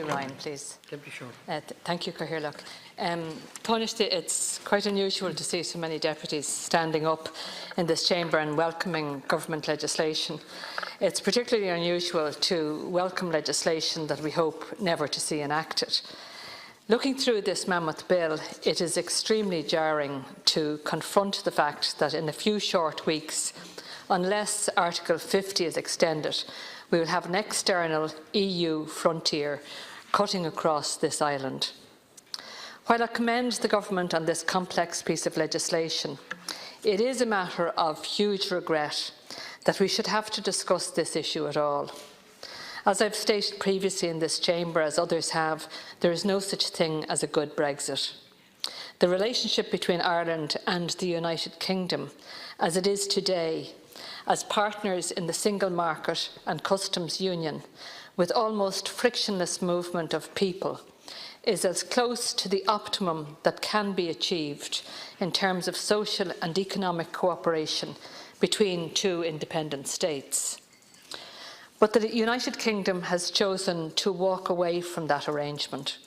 to Ryan, please. Deputy Short. Thank you, Cathaoirleach. Taoiseach, it's quite unusual to see so many deputies standing up in this chamber and welcoming government legislation. It's particularly unusual to welcome legislation that we hope never to see enacted. Looking through this mammoth bill, it is extremely jarring to confront the fact that in a few short weeks, unless Article 50 is extended, we will have an external EU frontier cutting across this island. While I commend the government on this complex piece of legislation, it is a matter of huge regret that we should have to discuss this issue at all. As I've stated previously in this chamber, as others have, there is no such thing as a good Brexit. The relationship between Ireland and the United Kingdom, as it is today, as partners in the single market and customs union, with almost frictionless movement of people, is as close to the optimum that can be achieved in terms of social and economic cooperation between two independent states. But the United Kingdom has chosen to walk away from that arrangement.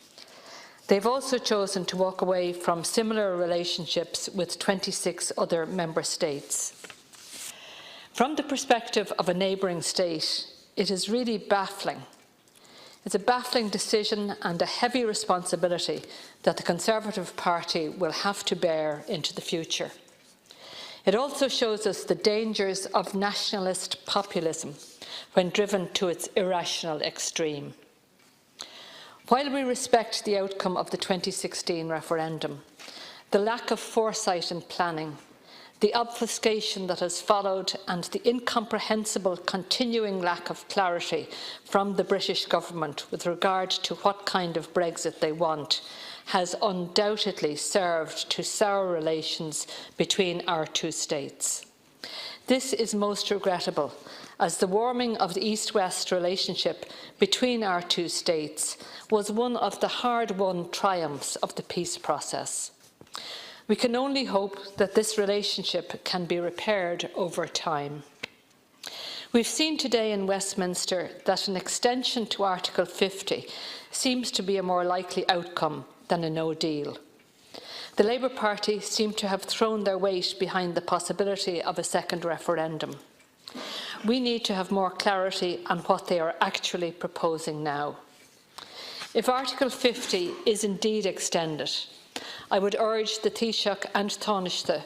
They've also chosen to walk away from similar relationships with 26 other member states. From the perspective of a neighbouring state, it is really baffling. It's a baffling decision and a heavy responsibility that the Conservative Party will have to bear into the future. It also shows us the dangers of nationalist populism when driven to its irrational extreme. While we respect the outcome of the 2016 referendum, the lack of foresight and planning, the obfuscation that has followed and the incomprehensible continuing lack of clarity from the British government with regard to what kind of Brexit they want has undoubtedly served to sour relations between our two states. This is most regrettable, as the warming of the East-West relationship between our two states was one of the hard-won triumphs of the peace process. We can only hope that this relationship can be repaired over time. We've seen today in Westminster that an extension to Article 50 seems to be a more likely outcome than a no deal. The Labour Party seem to have thrown their weight behind the possibility of a second referendum. We need to have more clarity on what they are actually proposing now. If Article 50 is indeed extended, I would urge the Taoiseach and Taoiseach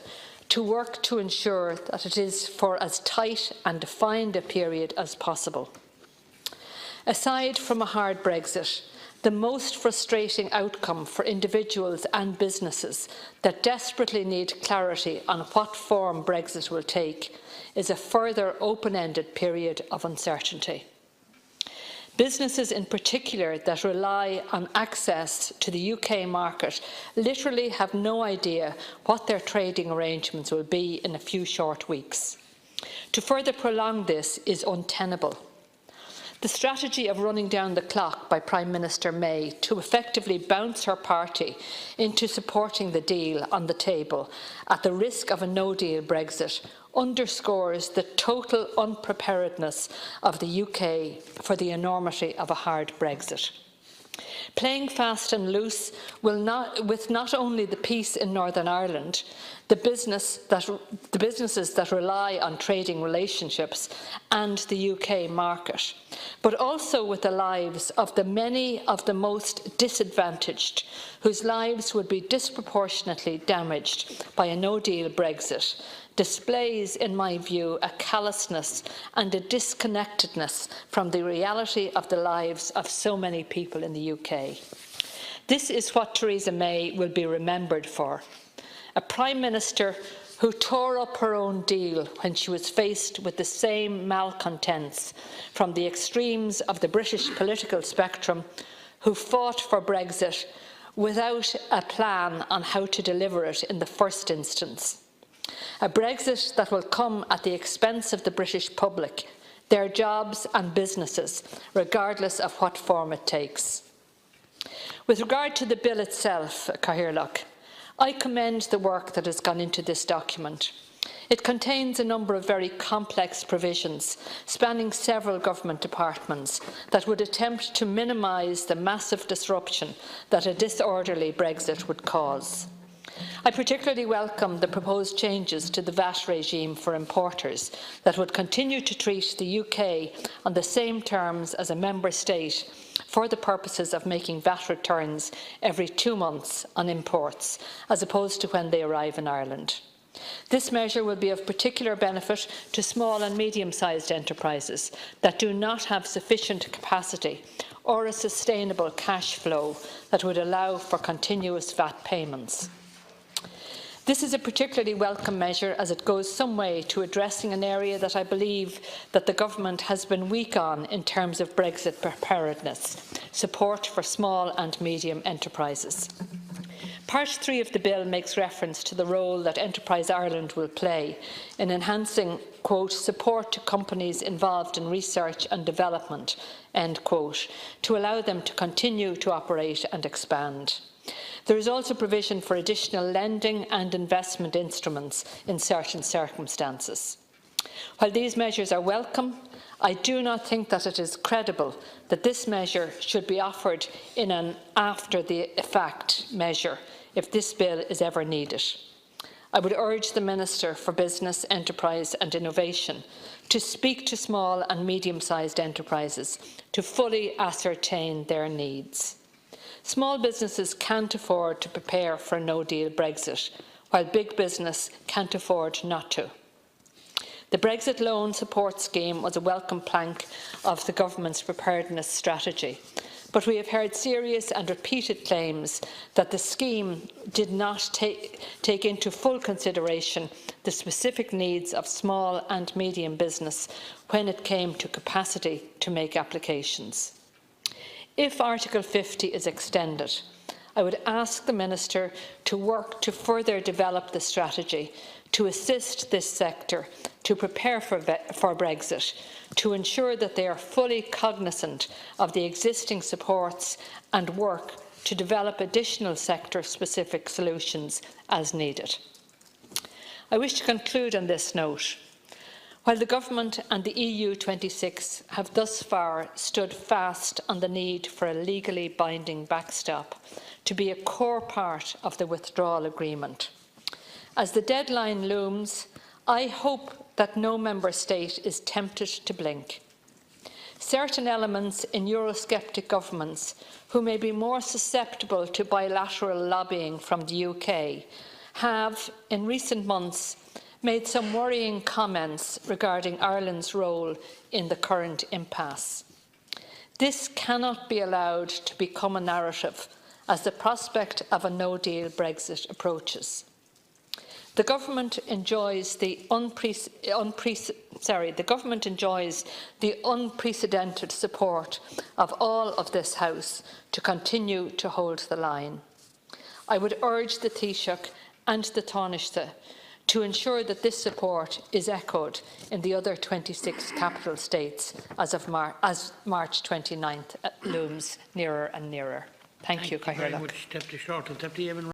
to work to ensure that it is for as tight and defined a period as possible. Aside from a hard Brexit, the most frustrating outcome for individuals and businesses that desperately need clarity on what form Brexit will take is a further open-ended period of uncertainty. Businesses in particular that rely on access to the UK market literally have no idea what their trading arrangements will be in a few short weeks. To further prolong this is untenable. The strategy of running down the clock by Prime Minister May to effectively bounce her party into supporting the deal on the table at the risk of a no-deal Brexit underscores the total unpreparedness of the UK for the enormity of a hard Brexit. Playing fast and loose with not only the peace in Northern Ireland, the businesses that rely on trading relationships and the UK market, but also with the lives of the many of the most disadvantaged, whose lives would be disproportionately damaged by a no-deal Brexit, displays, in my view, a callousness and a disconnectedness from the reality of the lives of so many people in the UK. This is what Theresa May will be remembered for. A Prime Minister who tore up her own deal when she was faced with the same malcontents from the extremes of the British political spectrum, who fought for Brexit without a plan on how to deliver it in the first instance. A Brexit that will come at the expense of the British public, their jobs and businesses, regardless of what form it takes. With regard to the bill itself, Cathaoirleach, I commend the work that has gone into this document. It contains a number of very complex provisions spanning several government departments that would attempt to minimise the massive disruption that a disorderly Brexit would cause. I particularly welcome the proposed changes to the VAT regime for importers that would continue to treat the UK on the same terms as a member state for the purposes of making VAT returns every 2 months on imports, as opposed to when they arrive in Ireland. This measure will be of particular benefit to small and medium-sized enterprises that do not have sufficient capacity or a sustainable cash flow that would allow for continuous VAT payments. This is a particularly welcome measure as it goes some way to addressing an area that I believe that the Government has been weak on in terms of Brexit preparedness: support for small and medium enterprises. Part 3 of the bill makes reference to the role that Enterprise Ireland will play in enhancing, quote, support to companies involved in research and development, end quote, to allow them to continue to operate and expand. There is also provision for additional lending and investment instruments in certain circumstances. While these measures are welcome, I do not think that it is credible that this measure should be offered in an after-the-fact measure if this bill is ever needed. I would urge the Minister for Business, Enterprise and Innovation to speak to small and medium-sized enterprises to fully ascertain their needs. Small businesses can't afford to prepare for a no-deal Brexit, while big business can't afford not to. The Brexit Loan Support Scheme was a welcome plank of the Government's preparedness strategy, but we have heard serious and repeated claims that the scheme did not take into full consideration the specific needs of small and medium business when it came to capacity to make applications. If Article 50 is extended, I would ask the Minister to work to further develop the strategy to assist this sector to prepare for Brexit, to ensure that they are fully cognisant of the existing supports and work to develop additional sector-specific solutions as needed. I wish to conclude on this note. While the Government and the EU26 have thus far stood fast on the need for a legally binding backstop to be a core part of the withdrawal agreement, as the deadline looms, I hope that no member state is tempted to blink. Certain elements in Eurosceptic governments who may be more susceptible to bilateral lobbying from the UK have, in recent months, made some worrying comments regarding Ireland's role in the current impasse. This cannot be allowed to become a narrative as the prospect of a no-deal Brexit approaches. The Government enjoys the unprecedented support of all of this House to continue to hold the line. I would urge the Taoiseach and the Taoiseach to ensure that this support is echoed in the other 26 capital states as March 29th looms nearer and nearer. Thank you, very much, Deputy Shortall. Deputy Éireann.